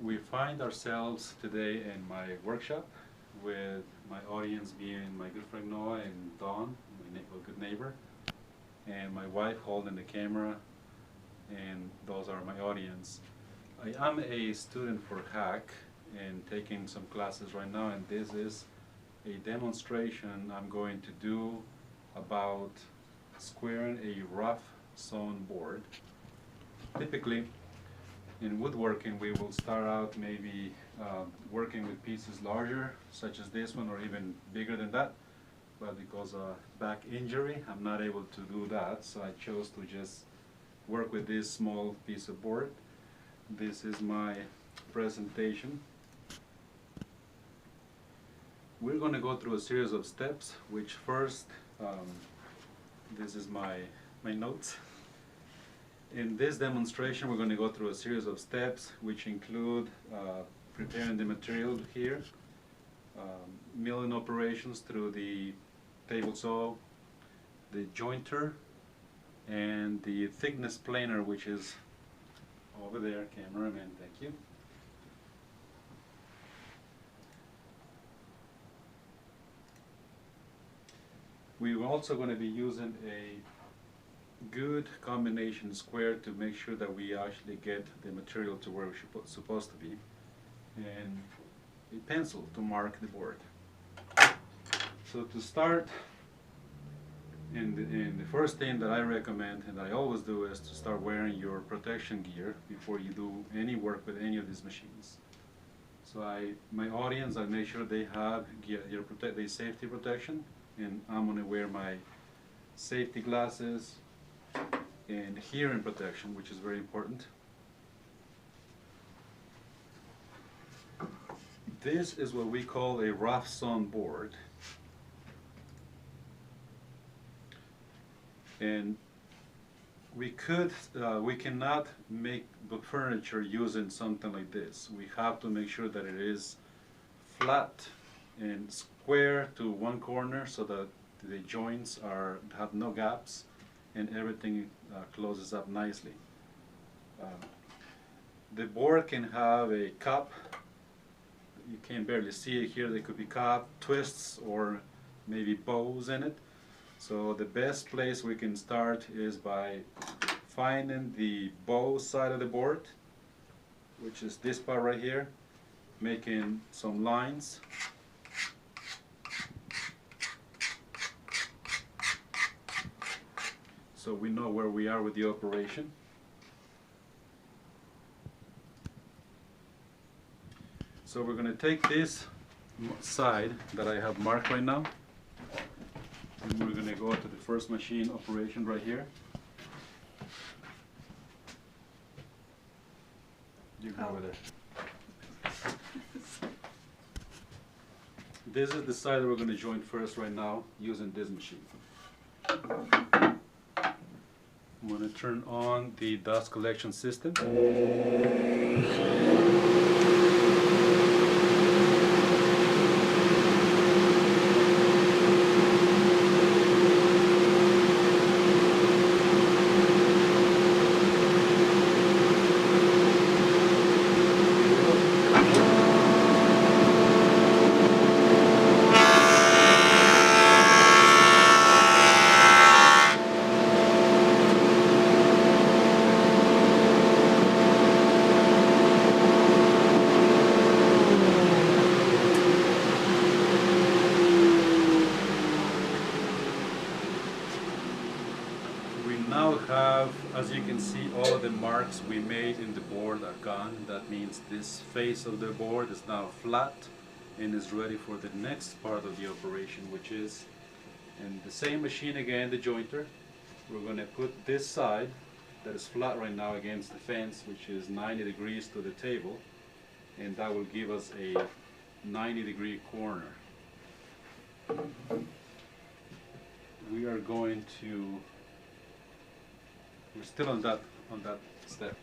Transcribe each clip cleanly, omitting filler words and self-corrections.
We find ourselves today in my workshop with my audience being my good friend Noah and Dawn, my good neighbor, and my wife holding the camera, and those are my audience. I am a student for Hack and taking some classes right now, and this is a demonstration I'm going to do about squaring a rough sawn board. Typically, in woodworking, we will start out maybe working with pieces larger, such as this one, or even bigger than that. But because of back injury, I'm not able to do that, so I chose to just work with this small piece of board. This is my presentation. We're going to go through a series of steps, which first, this is my notes. In this demonstration, we're going to go through a series of steps, which include preparing the material here, milling operations through the table saw, the jointer, and the thickness planer, which is over there. Cameraman, thank you. We're also going to be using a good combination square to make sure that we actually get the material to where it's supposed to be, and a pencil to mark the board. So to start, the first thing that I recommend, and I always do, is to start wearing your protection gear before you do any work with any of these machines. So my audience, I make sure they have their safety protection, and I'm going to wear my safety glasses and hearing protection, which is very important. This is what we call a rough sawn board, and we cannot make the furniture using something like this. We have to make sure that it is flat and square to one corner so that the joints have no gaps and everything closes up nicely. The board can have a cup. You can barely see it here. There could be cup, twists, or maybe bows in it. So the best place we can start is by finding the bow side of the board, which is this part right here, making some lines. So we know where we are with the operation. So we're going to take this side that I have marked right now, and we're going to go to the first machine operation right here. You go over there. This is the side that we're going to join first right now using this machine. I'm going to turn on the dust collection system. As you can see, all of the marks we made in the board are gone. That means this face of the board is now flat and is ready for the next part of the operation, which is in the same machine again, the jointer. We're going to put this side that is flat right now against the fence, which is 90 degrees to the table, and that will give us a 90-degree corner. We are going to We're still on that step.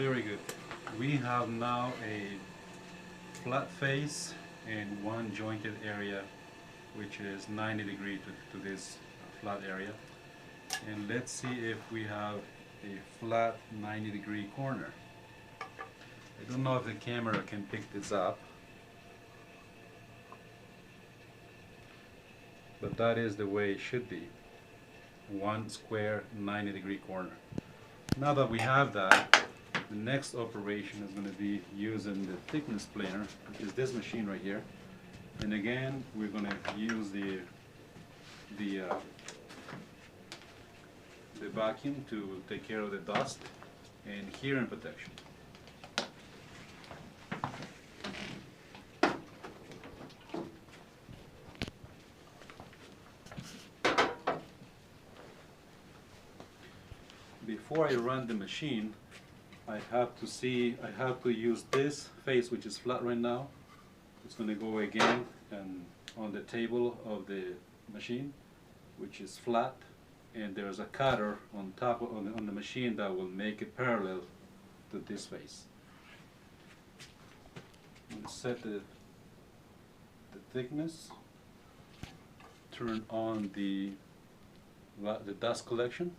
Very good. We have now a flat face and one jointed area, which is 90 degrees to this flat area. And let's see if we have a flat 90-degree corner. I don't know if the camera can pick this up, but that is the way it should be. One square 90-degree corner. Now that we have that, the next operation is going to be using the thickness planer, which is this machine right here. And again, we're going to use the vacuum to take care of the dust and hearing protection. Before I run the machine, I have to use this face, which is flat right now. It's going to go again and on the table of the machine, which is flat, and there's a cutter on top on the machine that will make it parallel to this face. We'll set the thickness, turn on the dust collection.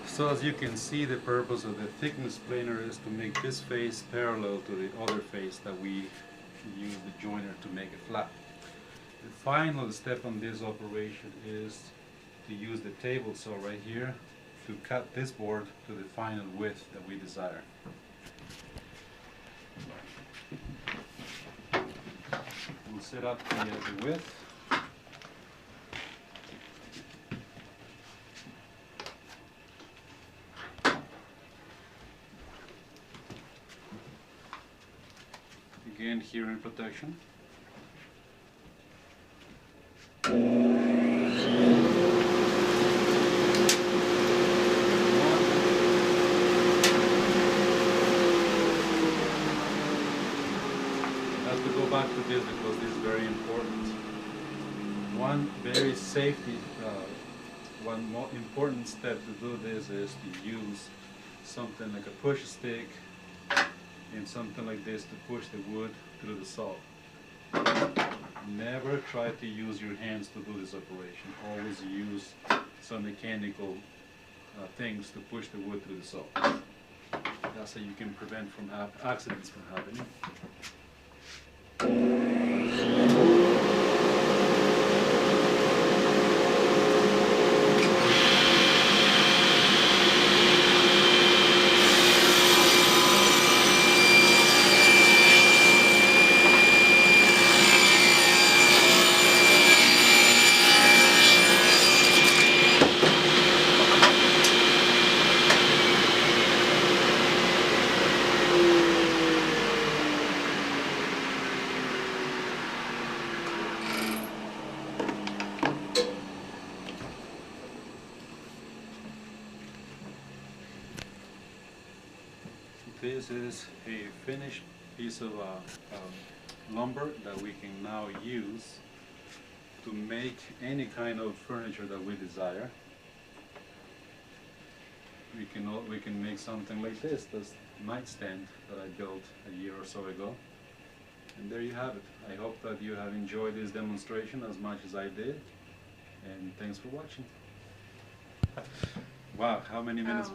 So as you can see, the purpose of the thickness planer is to make this face parallel to the other face that we use the joiner to make it flat. The final step on this operation is to use the table saw right here to cut this board to the final width that we desire. We'll set up the width. Again, hearing protection. Have to go back to this because this is very important. One very safety, one more important step to do this is to use something like a push stick and something like this to push the wood through the saw. Never try to use your hands to do this operation. Always use some mechanical things to push the wood through the saw. That's how you can prevent from accidents from happening. This is a finished piece of lumber that we can now use to make any kind of furniture that we desire. We can make something like this nightstand that I built a year or so ago. And there you have it. I hope that you have enjoyed this demonstration as much as I did. And thanks for watching. Wow, how many minutes?